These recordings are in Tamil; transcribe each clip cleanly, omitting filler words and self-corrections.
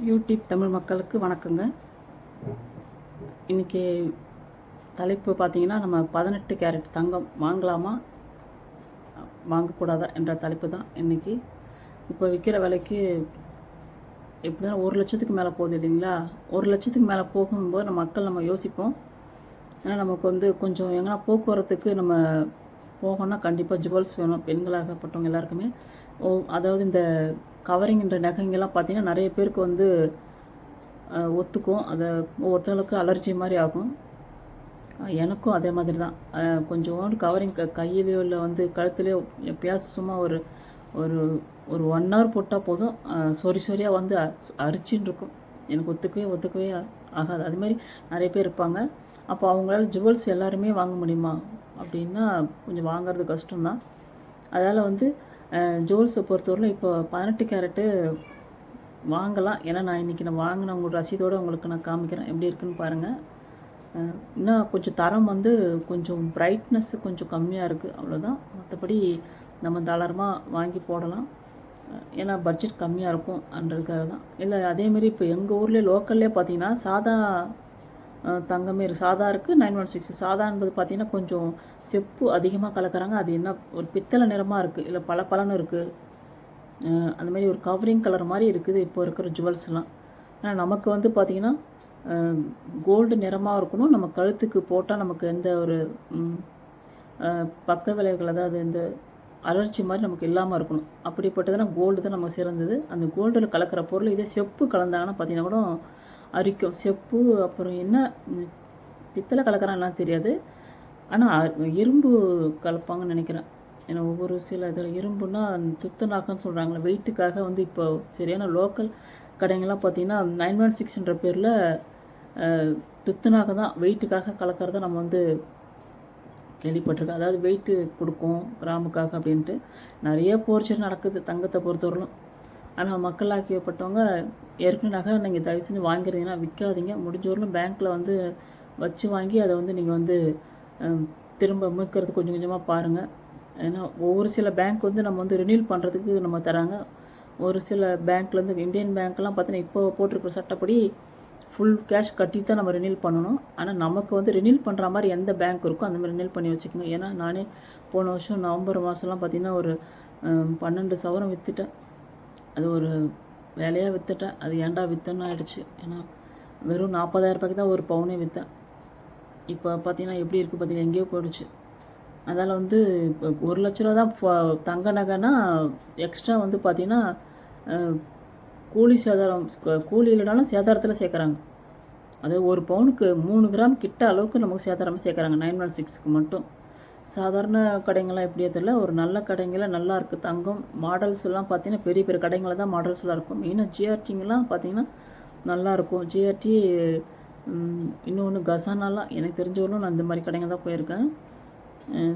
யூடியூப் தமிழ் மக்களுக்கு வணக்கங்க. இன்றைக்கி தலைப்பு பார்த்திங்கன்னா, நம்ம 18 கேரட் தங்கம் வாங்கலாமா வாங்கக்கூடாதா என்ற தலைப்பு தான் இன்றைக்கி. இப்போ விற்கிற விலைக்கு எப்படின்னா 1,00,000க்கு மேலே போகுது இல்லைங்களா? 1,00,000க்கு மேலே போகும்போது நம்ம யோசிப்போம். ஏன்னா நமக்கு வந்து கொஞ்சம் எங்கன்னா போக்குவரத்துக்கு நம்ம போகணும்னா கண்டிப்பாக ஜுவல்ஸ் வேணும், பெண்களாகப்பட்டவங்க எல்லாருக்குமே. அதாவது இந்த கவரிங்கிற நகைங்கெல்லாம் பார்த்திங்கன்னா நிறைய பேருக்கு வந்து ஒத்துக்கும். அதை ஒருத்தவங்களுக்கு அலர்ஜி மாதிரி ஆகும். எனக்கும் அதே மாதிரி தான். கொஞ்சோண்டு கவரிங் கையிலையோ இல்லை வந்து கழுத்துலையோ எப்பயாவது சும்மா ஒரு ஒரு ஒரு 1 ஹவர் போட்டால் போதும், சொரியாக வந்து அரிச்சின்னு இருக்கும். எனக்கு ஒத்துக்கவே ஆகாது. அதுமாதிரி நிறைய பேர் இருப்பாங்க. அப்போ அவங்களால ஜுவல்ஸ் எல்லாருமே வாங்க முடியுமா அப்படின்னா கொஞ்சம் வாங்கிறது கஷ்டம்தான். அதால் வந்து ஜுவல்ஸை பொறுத்தவரையில் இப்போ 18 கேரட்டு வாங்கலாம். ஏன்னா நான் இன்றைக்கி வாங்கின உங்களோட ரசீதோடு உங்களுக்கு நான் காமிக்கிறேன், எப்படி இருக்குன்னு பாருங்கள். இன்னும் கொஞ்சம் தரம் வந்து கொஞ்சம் பிரைட்னஸ் கொஞ்சம் கம்மியாக இருக்குது, அவ்வளோதான். மற்றபடி நம்ம தாராளமாக வாங்கி போடலாம். ஏன்னா பட்ஜெட் கம்மியாக இருக்கும்ன்றதுக்காக தான். இல்லை அதேமாரி இப்போ எங்கள் ஊர்லேயே லோக்கல்லே பார்த்தீங்கன்னா சாதா தங்கமே சாதா இருக்குது. 916 சாதா என்பது பார்த்திங்கன்னா கொஞ்சம் செப்பு அதிகமாக கலக்கிறாங்க. அது என்ன ஒரு பித்தளை நிறமாக இருக்குது, இல்லை பளபளன்னு இருக்குது. அந்தமாதிரி ஒரு கவரிங் கலர் மாதிரி இருக்குது இப்போ இருக்கிற ஜுவல்ஸ்லாம். ஆனால் நமக்கு வந்து பார்த்திங்கன்னா கோல்டு நிறமாக இருக்கணும். நம்ம கழுத்துக்கு போட்டால் நமக்கு எந்த ஒரு பக்க விளைவுகள், அதாவது இந்த அலர்ஜி மாதிரி நமக்கு இல்லாமல் இருக்கணும். அப்படிப்பட்டதுனா கோல்டு தான் நமக்கு சிறந்தது. அந்த கோல்டில் கலக்கிற பொருள் இதே செப்பு கலந்தாங்கன்னா பார்த்திங்கன்னா கூட அரிக்கும். செப்பு அப்புறம் என்ன பித்தளை கலக்கிறான்லாம் தெரியாது. ஆனால் இரும்பு கலப்பாங்கன்னு நினைக்கிறேன். ஏன்னா ஒவ்வொரு சில இதில் இரும்புன்னா துத்தநாக்கன்னு சொல்கிறாங்களே, வெயிட்டுக்காக வந்து இப்போ சரியான லோக்கல் கடைங்கள்லாம் பார்த்திங்கன்னா 916ன்ற பேரில் துத்தநாக தான் வெயிட்டுக்காக கலக்கிறத நம்ம வந்து கேள்விப்பட்டிருக்கோம். அதாவது வெயிட்டு கொடுக்கும் கிராமுக்காக அப்படின்ட்டு நிறைய போர்ச்சர் நடக்குது தங்கத்தை பொறுத்தவரையிலும். ஆனால் மக்களாக்கியப்பட்டவங்க ஏற்கனவே நகை நீங்கள் தயவு செஞ்சு வாங்கிறீங்கன்னா விற்காதீங்க. முடிஞ்சவரையிலும் பேங்க்கில் வந்து வச்சு வாங்கி அதை வந்து நீங்கள் வந்து திரும்ப மீட்கிறது கொஞ்சம் கொஞ்சமாக பாருங்கள். ஏன்னா ஒவ்வொரு சில பேங்க் வந்து நம்ம வந்து ரினியூல் பண்ணுறதுக்கு நம்ம தராங்க. ஒரு சில பேங்க்லேருந்து இந்தியன் பேங்க்லாம் பார்த்தீங்கன்னா இப்போ போட்டிருக்கிற சட்டப்படி ஃபுல் கேஷ் கட்டி தான் நம்ம ரினியூல் பண்ணணும். ஆனால் நமக்கு வந்து ரினியூல் பண்ணுற மாதிரி எந்த பேங்க் இருக்கோ அந்த மாதிரி ரினியூல் பண்ணி வச்சுக்கோங்க. ஏன்னா நானே போன வருஷம் நவம்பர் மாதம்லாம் பார்த்திங்கன்னா ஒரு 12 சவரம் விற்றுட்டேன். அது ஒரு வேலையாக விற்றுட்டேன். அது ஏன்டா விற்றன்னு ஆகிடுச்சு. ஏன்னா வெறும் 40,000 ரூபாய்க்கு தான் ஒரு பவுனே விற்றேன். இப்போ பார்த்தீங்கன்னா எப்படி இருக்குது பார்த்தீங்கன்னா எங்கேயோ போயிடுச்சு. அதால் வந்து இப்போ 1,00,000 ரூபா தான் தங்க நகைனா எக்ஸ்ட்ரா வந்து பார்த்திங்கன்னா கூலி சேதாரம், கூலி இல்லைனாலும் சேதாரத்தில் சேர்க்குறாங்க. அதாவது ஒரு பவுனுக்கு 3 கிராம் கிட்ட அளவுக்கு நமக்கு சேதாரமாக சேர்க்குறாங்க 916க்கு மட்டும். சாதாரண கடைங்கள்லாம் எப்படியே தெரியல, ஒரு நல்ல கடைங்களில் நல்லா இருக்குது தங்கம். மாடல்ஸ்லாம் பார்த்திங்கன்னா பெரிய பெரிய கடைங்களில் தான் மாடல்ஸ்லாம் இருக்கும். மெயினாக ஜிஆர்டிங்கெலாம் பார்த்திங்கன்னா நல்லாயிருக்கும். ஜிஆர்டி இன்னொன்று கசானாலாம் எனக்கு தெரிஞ்சவர்களும் நான் இந்த மாதிரி கடைங்க தான் போயிருக்கேன்.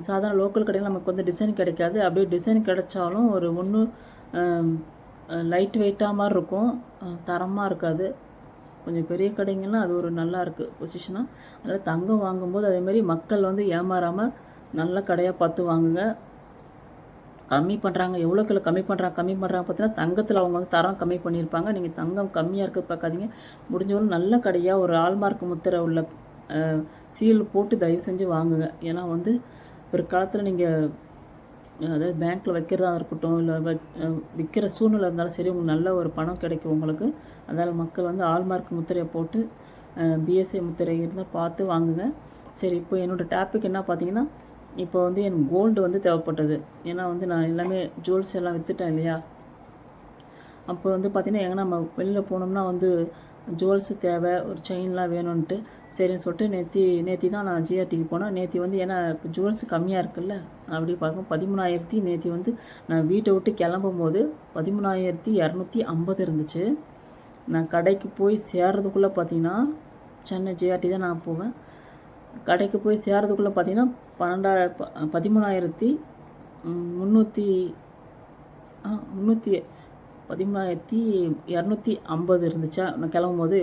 சாதாரண லோக்கல் கடையில் நமக்கு வந்து டிசைன் கிடைக்காது. அப்படியே டிசைன் கிடைச்சாலும் ஒரு ஒன்று லைட் வெயிட்டாக மாதிரி இருக்கும், தரமாக இருக்காது. கொஞ்சம் பெரிய கடைங்கள்லாம் அது ஒரு நல்லா இருக்குது பொசிஷனாக. அதனால் தங்கம் வாங்கும்போது அதேமாதிரி மக்கள் வந்து ஏமாறாமல் நல்ல கடையாக பார்த்து வாங்குங்க. கம்மி பண்ணுறாங்க, எவ்வளோ கிலோ கம்மி பண்ணுறாங்க பார்த்தீங்கன்னா தங்கத்தில் அவங்க வந்து தரம் கம்மி பண்ணியிருப்பாங்க. நீங்கள் தங்கம் கம்மியாக இருக்க பார்க்காதீங்க. முடிஞ்சவரை நல்ல கடையாக ஒரு ஆல்மார்க் முத்திரை உள்ள சீல் போட்டு தயவு செஞ்சு வாங்குங்க. ஏன்னா வந்து ஒரு காலத்தில் நீங்கள் அதாவது பேங்க்கில் வைக்கிறதா இருக்கட்டும், இல்லை விற்கிற சூழ்நிலை இருந்தாலும் சரி, உங்களுக்கு நல்ல ஒரு பணம் கிடைக்கும் உங்களுக்கு. அதனால் மக்கள் வந்து ஆல்மார்க் முத்திரையை போட்டு பிஎஸ்ஐ முத்திரை இருந்தால் பார்த்து வாங்குங்க. சரி, இப்போ என்னோடய டாபிக் என்ன பார்த்தீங்கன்னா, இப்போ வந்து எனக்கு கோல்டு வந்து தேவைப்பட்டது. ஏன்னா வந்து நான் எல்லாமே ஜுவல்ஸ் எல்லாம் விற்றுட்டேன் இல்லையா. அப்போ வந்து பார்த்திங்கன்னா எங்கன்னா நம்ம வெளியில் போனோம்னா வந்து ஜுவல்ஸு தேவை, ஒரு செயின்லாம் வேணும்ன்ட்டு சரின்னு சொல்லிட்டு நேற்று தான் நான் ஜிஆர்டிக்கு போனேன். நேற்று வந்து ஏன்னா இப்போ ஜுவல்ஸ் கம்மியாக இருக்குல்ல, அப்படி பார்க்கும் 13,000. நேற்று வந்து நான் வீட்டை விட்டு கிளம்பும் போது 13,250 இருந்துச்சு. நான் கடைக்கு போய் சேர்றதுக்குள்ளே பார்த்திங்கன்னா சென்னை ஜிஆர்டி தான் நான் போவேன். கடைக்கு போய் சேர்றதுக்குள்ளே பார்த்திங்கன்னா 13,250 இருந்துச்சா. நான் கிளம்பும்போது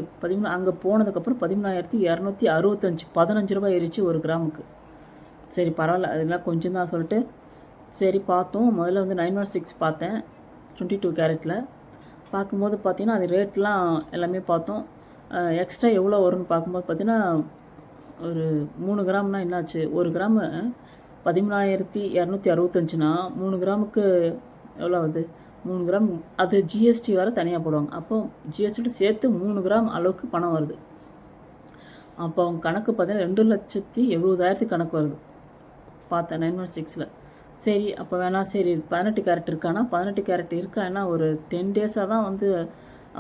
அங்கே போனதுக்கப்புறம் 13,265 15 ரூபாய் ஏறிச்சு ஒரு கிராமுக்கு. சரி பரவாயில்ல, அதெல்லாம் கொஞ்சம் தான் சொல்லிட்டு சரி பார்த்தோம். முதல்ல வந்து 916 பார்த்தேன் 22 கேரட்டில். பார்க்கும்போது பார்த்திங்கன்னா அது ரேட்லாம் எல்லாமே பார்த்தோம். எக்ஸ்ட்ரா எவ்வளோ வரும்னு பார்க்கும்போது பார்த்திங்கன்னா ஒரு 3 கிராம்னால் என்னாச்சு, 1 கிராமு 13,265னா 3 கிராமுக்கு எவ்வளோ ஆகுது, 3 கிராம் அது ஜிஎஸ்டி வேறு தனியாக போடுவாங்க. அப்போ ஜிஎஸ்டியோட சேர்த்து 3 கிராம் அளவுக்கு பணம் வருது. அப்போ அவங்க கணக்கு பார்த்தீங்கன்னா 2,70,70,000 கணக்கு வருது பார்த்தேன் 916ல். சரி அப்போ வேணாம், சரி 18 கேரட் இருக்கானா, 18 கேரட் இருக்கா, ஏன்னா ஒரு 10 டேஸாக தான் வந்து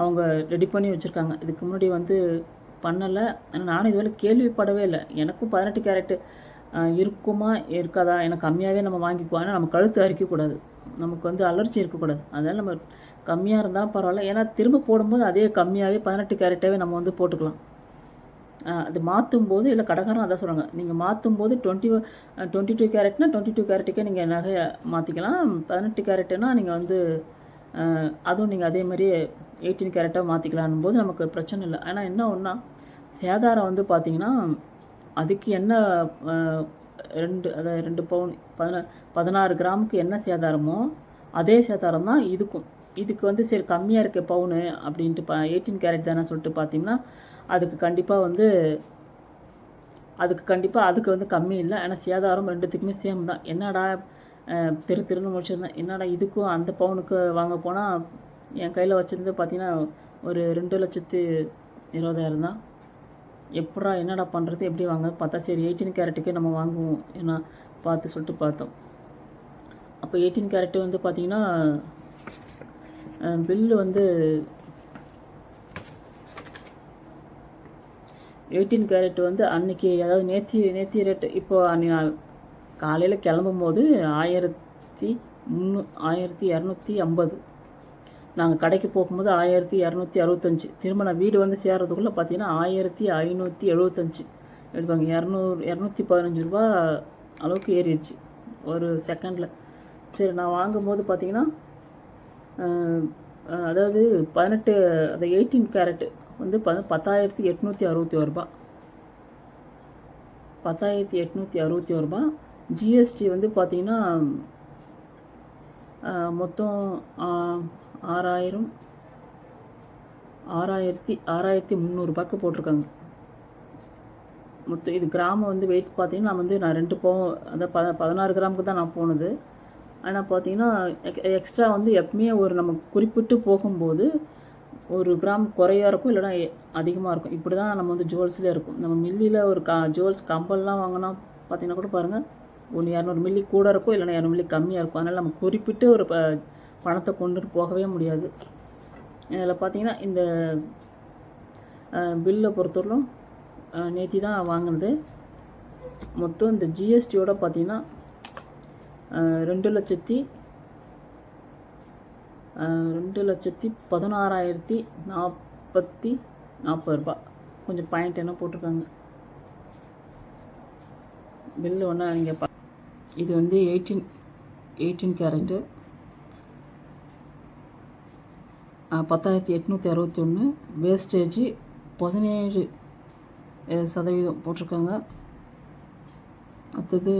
அவங்க ரெடி பண்ணி வச்சுருக்காங்க. இதுக்கு முன்னாடி வந்து பண்ணலை. ஆனால் நானும் இதுவரை கேள்விப்படவே இல்லை. எனக்கும் 18 கேரட்டு இருக்குமா இருக்காதா, எனக்கு கம்மியாகவே நம்ம வாங்கிக்குவோம். ஆனால் நம்ம கழுத்து அரிக்கக்கூடாது, நமக்கு வந்து அலர்ஜி இருக்கக்கூடாது. அதனால் நம்ம கம்மியாக இருந்தாலும் பரவாயில்ல, ஏன்னா திரும்ப போடும்போது அதே கம்மியாகவே 18 கேரட்டாகவே நம்ம வந்து போட்டுக்கலாம். அது மாற்றும் போது இல்லை கடைக்காரன் அதான் சொல்கிறாங்க, நீங்கள் மாற்றும் போது 22 கேரட்னா 22 கேரட்டுக்கே நீங்கள் நகையை மாற்றிக்கலாம். 18 கேரட்டுனா நீங்கள் வந்து அதுவும் நீங்கள் அதே மாதிரி 18 கேரட்டாக மாற்றிக்கலான்னும் போது நமக்கு பிரச்சனை இல்லை. ஆனால் என்ன ஒன்றா சேதாரம் வந்து பார்த்திங்கன்னா அதுக்கு என்ன 2 பவுன் 16 கிராமுக்கு என்ன சேதாரமோ அதே சேதாரம் தான் இதுக்கும். இதுக்கு வந்து சரி கம்மியாக இருக்க பவுனு அப்படின்ட்டு 18 கேரட் தானே சொல்லிட்டு பார்த்தீங்கன்னா அதுக்கு கண்டிப்பாக அதுக்கு வந்து கம்மி இல்லை. ஆனால் சேதாரம் ரெண்டுத்துக்குமே சேம் தான். என்னடா திருன்னு முடிச்சிருந்தேன், என்னடா இதுக்கும் அந்த பவுனுக்கு வாங்க போனால் என் கையில் வச்சுருந்து பார்த்தீங்கன்னா ஒரு 2,20,000 தான். எப்படா என்னடா பண்ணுறது, எப்படி வாங்க பார்த்தா சரி 18 கேரட்டுக்கே நம்ம வாங்குவோம் ஏன்னா பார்த்து சொல்லிட்டு பார்த்தோம். அப்போ 18 கேரட்டு வந்து பார்த்திங்கன்னா பில்லு வந்து 18 கேரட் வந்து அன்றைக்கி, அதாவது நேற்று ரேட்டு இப்போ காலையில் கிளம்பும் போது 1,250. நாங்கள் கடைக்கு போகும்போது 1,265. திரும்ப நான் வீடு வந்து சேர்றதுக்குள்ளே பார்த்தீங்கன்னா 1,575 எடுப்பாங்க. 215 ரூபா அளவுக்கு ஏறிடுச்சு ஒரு செகண்டில். சரி நான் வாங்கும்போது பார்த்தீங்கன்னா அதாவது 18 கேரட்டு வந்து 10,861 ரூபா. 10,861 ரூபா. ஜிஎஸ்டி வந்து பார்த்திங்கன்னா மொத்தம் 6,300 ரூபாய்க்கு போட்டிருக்காங்க மொத்தம். இது கிராமம் வந்து வெயிட் பார்த்திங்கன்னா நான் 2 பவுன் அதாவது 16 கிராமுக்கு தான் நான் போனது. ஆனால் பார்த்திங்கன்னா எக்ஸ்ட்ரா வந்து எப்பவுமே ஒரு நம்ம குறிப்பிட்டு போகும்போது 1 கிராம் குறையாக இருக்கும், இல்லைனா அதிகமாக இருக்கும். இப்படி தான் நம்ம வந்து ஜுவல்ஸ்லேயே இருக்கும். நம்ம மில்லியில் ஒரு ஜுவல்ஸ் கம்பல்லாம் வாங்கினா பார்த்திங்கன்னா கூட பாருங்கள், 200 மில்லி கூட இருக்கும், இல்லைனா 200 மில்லி கம்மியாக இருக்கும். அதனால் நம்ம குறிப்பிட்டு ஒரு பணத்தை கொண்டுட்டு போகவே முடியாது. இதில் பார்த்திங்கன்னா இந்த பில்லை பொறுத்தவரையிலும் நேற்று தான் வாங்கினது. மொத்தம் இந்த ஜிஎஸ்டியோட பார்த்திங்கன்னா 2,16,040 ரூபா. கொஞ்சம் பாயிண்ட் என்ன போட்டிருக்காங்க பில்லு ஒன்றா நீங்கள் இது வந்து 18 கேரட்டு 10,861. வேஸ்டேஜ் 17% போட்டிருக்காங்க. அடுத்தது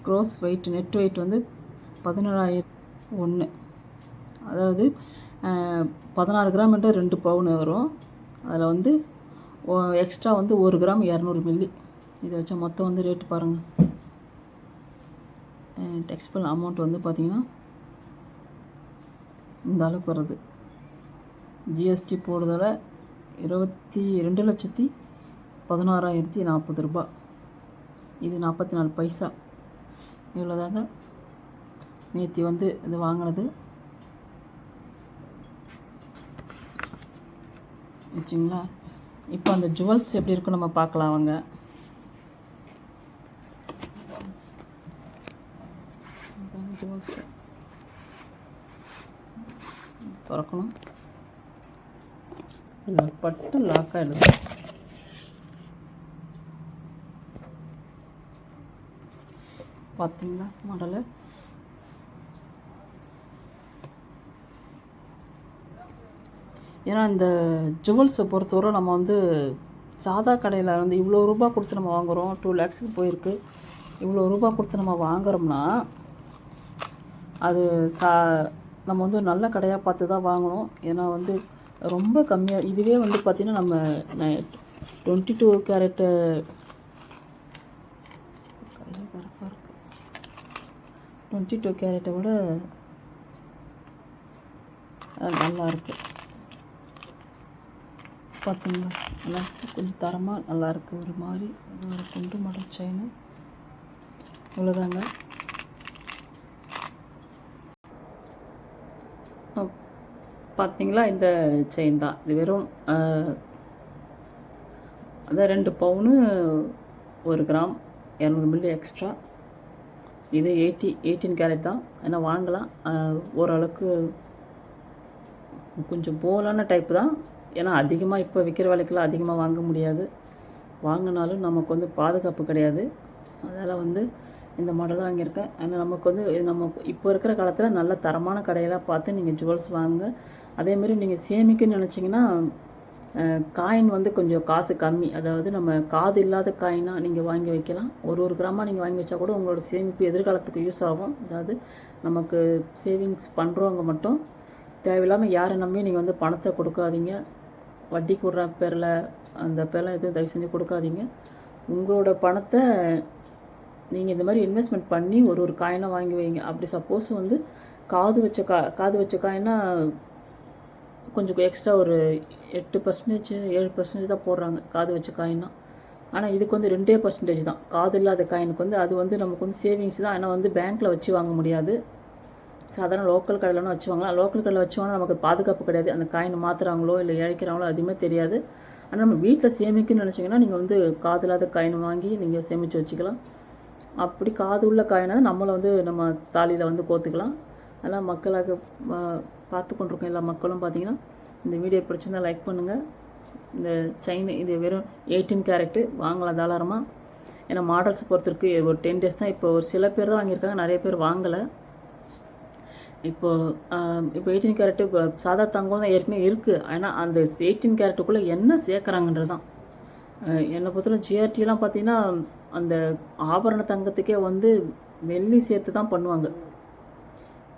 க்ரோஸ் வெயிட் நெட் வெயிட் வந்து 17,001. அதாவது 16 கிராம் என்ற 2 பவுன் வரும். அதில் வந்து எக்ஸ்ட்ரா வந்து 1 கிராம் 200 மில்லி. இதை வச்சா மொத்தம் வந்து ரேட்டு பாருங்கள். டெக்ஸ்பல் அமௌண்ட் வந்து பார்த்திங்கன்னா இந்த அளவுக்கு வருது. ஜிஎஸ்டி போடுறதால 22,16,040 ரூபா. இது 44 பைசா. இவ்வளோதாங்க நேற்று வந்து இது வாங்கினது வச்சிங்களா. இப்போ அந்த ஜுவல்ஸ் எப்படி இருக்கும் நம்ம பார்க்கலாம். அவங்க ஜுவல்ஸ் திறக்கணும், இல்லை பட்டு லாக் ஆகிடுது. பார்த்தீங்களா மாடலு. ஏன்னா இந்த ஜுவல்ஸை பொறுத்தவரை நம்ம வந்து சாதா கடையில் வந்து இவ்வளோ ரூபா கொடுத்து நம்ம வாங்குகிறோம். 2 lakhsக்கு போயிருக்கு. இவ்வளோ ரூபா கொடுத்து நம்ம வாங்குகிறோம்னா அது நம்ம வந்து ஒரு நல்ல கடையாக பார்த்து தான் வாங்கணும். ஏன்னா வந்து ரொம்ப கம்மியாக இதுவே வந்து பார்த்திங்கன்னா நம்ம 22 கேரட்டு கரெக்டாக இருக்குது. 22 கேரட்டை விட நல்லா இருக்குது. பார்த்தீங்களா, நல்லா கொஞ்சம் தரமாக நல்லாயிருக்கு. ஒரு மாதிரி அது ஒரு குண்டு மாடல் செயின். இவ்வளோதாங்க. பார்த்தீங்களா, இந்த செயின் தான். இது வெறும் அதான் 2 பவுனு 1 கிராம் 200 மில்லி எக்ஸ்ட்ரா. இது 18 கேரட் தான். ஏன்னா வாங்கலாம். ஓரளவுக்கு கொஞ்சம் போலான டைப்பு தான். ஏன்னா அதிகமாக இப்போ விற்கிற விலைக்கெல்லாம் அதிகமாக வாங்க முடியாது. வாங்கினாலும் நமக்கு வந்து பாதுகாப்பு கிடையாது. அதனால் வந்து இந்த மாடல் தான் வாங்கியிருக்கேன். ஆனால் நமக்கு வந்து நம்ம இப்போ இருக்கிற காலத்தில் நல்ல தரமான கடையெல்லாம் பார்த்து நீங்கள் ஜுவல்ஸ் வாங்குங்க. அதேமாதிரி நீங்கள் சேமிக்கணும்னு நினச்சிங்கன்னா காயின் வந்து கொஞ்சம் காசு கம்மி, அதாவது நம்ம காது இல்லாத காயினாக நீங்கள் வாங்கி வைக்கலாம். ஒரு கிராமாக நீங்கள் வாங்கி வச்சா கூட உங்களோட சேமிப்பு எதிர்காலத்துக்கு யூஸ் ஆகும். அதாவது நமக்கு சேவிங்ஸ் பண்ணுறவங்க மட்டும் தேவையில்லாமல் யாரை நம்பி நீங்கள் வந்து பணத்தை கொடுக்காதீங்க. வட்டி கொடுற பேரில் அந்த பேரெலாம் எதுவும் தயவு செஞ்சு கொடுக்காதீங்க. உங்களோட பணத்தை நீங்கள் இந்த மாதிரி இன்வெஸ்ட்மெண்ட் பண்ணி ஒரு காயினாக வாங்கி வைங்க. அப்படி சப்போஸ் வந்து காது வச்ச காயினா கொஞ்சம் எக்ஸ்ட்ரா ஒரு 8% 7% தான் போடுறாங்க காது வச்ச காயினா. ஆனால் இதுக்கு வந்து 2% தான். காது இல்லாத காயினுக்கு வந்து அது வந்து நமக்கு வந்து சேவிங்ஸ் தான். ஆனால் வந்து பேங்க்கில் வச்சு வாங்க முடியாது. சாதாரண லோக்கல் கடையிலனா வச்சு வாங்கலாம். லோக்கல் கடையில் வச்சு வாங்கினா நமக்கு பாதுகாப்பு கிடையாது. அந்த காயின் மாற்றுறாங்களோ இல்லை இழைக்கிறாங்களோ அதுவுமே தெரியாது. ஆனால் நம்ம வீட்டில் சேமிக்கணும்னு நினச்சிங்கன்னா நீங்கள் வந்து காது இல்லாத காயின் வாங்கி நீங்கள் சேமித்து வச்சுக்கலாம். அப்படி காது உள்ள காயினா நம்மளை வந்து நம்ம தாலியில் வந்து கோத்துக்கலாம். அதெல்லாம் மக்களாக பார்த்து கொண்டிருக்கோம் எல்லா மக்களும். பார்த்தீங்கன்னா இந்த வீடியோ பிடிச்சிருந்தா லைக் பண்ணுங்கள். இந்த செயின் இது வெறும் 18 கேரட்டு வாங்கலாம் தாராளமாக. ஏன்னா மாடல்ஸை பொறுத்திருக்கு. ஒரு 10 டேஸ் தான். இப்போ ஒரு சில பேர் தான் வாங்கியிருக்காங்க, நிறைய பேர் வாங்கலை. இப்போ 18 கேரட்டு இப்போ சாதா தங்கம் தான் ஏற்கனவே இருக்குது. ஆனால் அந்த 18 கேரட்டுக்குள்ளே என்ன சேர்க்குறாங்கன்றது தான். என்னை பொறுத்தவரை ஜிஆர்டிலாம் பார்த்தீங்கன்னா அந்த ஆபரண தங்கத்துக்கே வந்து வெள்ளி சேர்த்து தான் பண்ணுவாங்க.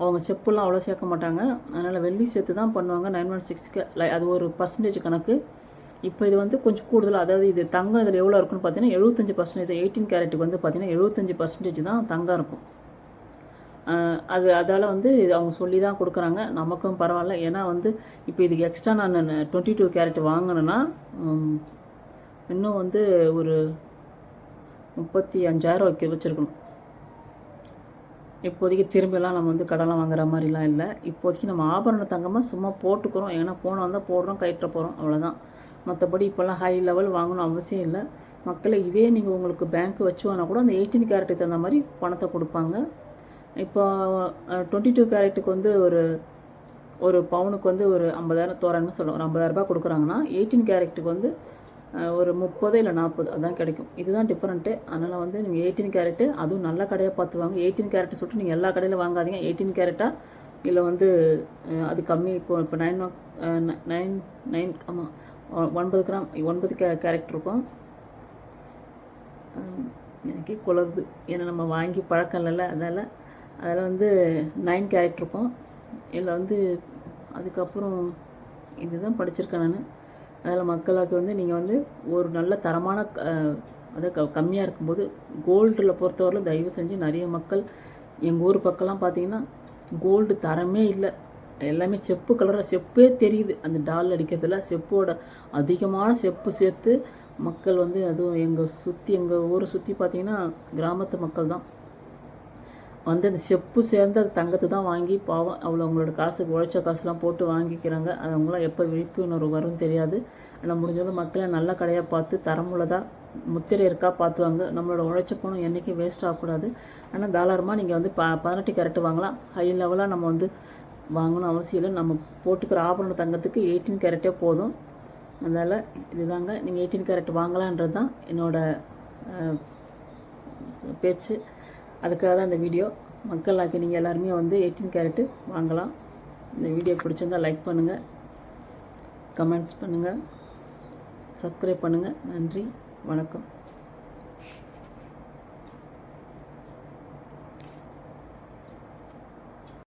அவங்க செப்புலாம் அவ்வளோ சேர்க்க மாட்டாங்க. அதனால் வெள்ளி சேர்த்து தான் பண்ணுவாங்க. 916க்கு அது ஒரு பர்சன்டேஜ் கணக்கு. இப்போ இது வந்து கொஞ்சம் கூடுதலாக, அதாவது இது தங்கம் இதில் எவ்வளோ இருக்குன்னு பார்த்தீங்கன்னா 75%. 18 கேரட்டுக்கு வந்து பார்த்தீங்கன்னா 75% தான் தங்கம் இருக்கும். அதால் வந்து அவங்க சொல்லி தான் கொடுக்குறாங்க. நமக்கும் பரவாயில்ல. ஏன்னா வந்து இப்போ இதுக்கு எக்ஸ்ட்ரா நான் 22 கேரட் வாங்கினேன்னா இன்னும் வந்து ஒரு 35,000 வச்சுருக்கணும். இப்போதைக்கு திரும்பிலாம் நம்ம வந்து கடலாம் வாங்குற மாதிரிலாம் இல்லை. இப்போதைக்கு நம்ம ஆபரண தங்கமாக சும்மா போட்டுக்கிறோம். ஏன்னா போன வந்தால் போடுறோம், கயிற்ற போகிறோம், அவ்வளோதான். மற்றபடி இப்போல்லாம் ஹை லெவல் வாங்கணும் அவசியம் இல்லை. மக்களை இதே நீங்கள் உங்களுக்கு பேங்க்கு வச்சு வாங்கினா கூட அந்த 18 கேரட்டுக்கு தகுந்த மாதிரி பணத்தை கொடுப்பாங்க. இப்போ 22 கேரட்டுக்கு வந்து ஒரு பவுனுக்கு வந்து ஒரு 50,000 தோராயமாக சொல்லுவோம். ஒரு 50,000 ரூபாய் கொடுக்குறாங்கன்னா 18 கேரட்டுக்கு வந்து ஒரு 30 இல்லை 40 அதான் கிடைக்கும். இதுதான் டிஃப்ரெண்ட்டு. அதனால் வந்து நீங்கள் 18 கேரட்டு அதுவும் நல்ல கடையாக பார்த்து வாங்க. 18 கேரட்டு சொல்லிட்டு நீங்கள் எல்லா கடையில் வாங்காதீங்க. 18 கேரட்டாக இல்லை வந்து அது கம்மி. இப்போ 9 ஆமாம் 9 கிராம் 9 கேரட் இருக்கும். எனக்கே குளருது, ஏன்னா நம்ம வாங்கி பழக்கம் இல்லைல்ல. அதில் வந்து 9 கேரட் இருக்கும். இதில் வந்து அதுக்கப்புறம் இதுதான் படிச்சிருக்கேன் நான். அதில் மக்களுக்கு வந்து நீங்கள் வந்து ஒரு நல்ல தரமான அதாவது கம்மியாக இருக்கும்போது கோல்டில் பொறுத்தவரையில் தயவு செஞ்சு நிறைய மக்கள் எங்கள் ஊர் பக்கம்லாம் பார்த்தீங்கன்னா கோல்டு தரமே இல்லை. எல்லாமே செப்பு கலராக செப்பே தெரியுது. அந்த டால் அடிக்கிறதுல செப்போட அதிகமான செப்பு சேர்த்து மக்கள் வந்து அதுவும் எங்கள் ஊரை சுற்றி பார்த்தீங்கன்னா கிராமத்து மக்கள் தான் வந்து அந்த செப்பு சேர்ந்து அது தங்கத்தை தான் வாங்கி பாவம் அவ்வளோ அவங்களோட காசுக்கு உழைச்ச காசுலாம் போட்டு வாங்கிக்கிறாங்க. அது அவங்களாம் எப்போ விழிப்புணர்வு வரும்னு தெரியாது. ஆனால் முடிஞ்சளவு மக்களை நல்ல கடையாக பார்த்து தரமுள்ளதாக முத்திரை இருக்கா பார்த்துவாங்க. நம்மளோட உழைச்ச பணம் என்றைக்கும் வேஸ்ட் ஆகக்கூடாது. ஆனால் தாராளமாக நீங்கள் வந்து 18 கேரட் வாங்கலாம். ஹை லெவலாக நம்ம வந்து வாங்கணும் அவசியம் இல்லை. நம்ம போட்டுக்கிற ஆபரண தங்கத்துக்கு 18 கேரட்டே போதும். அதனால் இதுதாங்க, நீங்கள் 18 கேரட் வாங்கலான்றது தான் என்னோடய பேச்சு. அதுக்காக தான் இந்த வீடியோ. மக்களாக்கி நீங்கள் எல்லாருமே வந்து 18 கேரட்டு வாங்கலாம். இந்த வீடியோ பிடிச்சிருந்தால் லைக் பண்ணுங்கள், கமெண்ட்ஸ் பண்ணுங்கள், சப்ஸ்கிரைப் பண்ணுங்கள். நன்றி, வணக்கம்.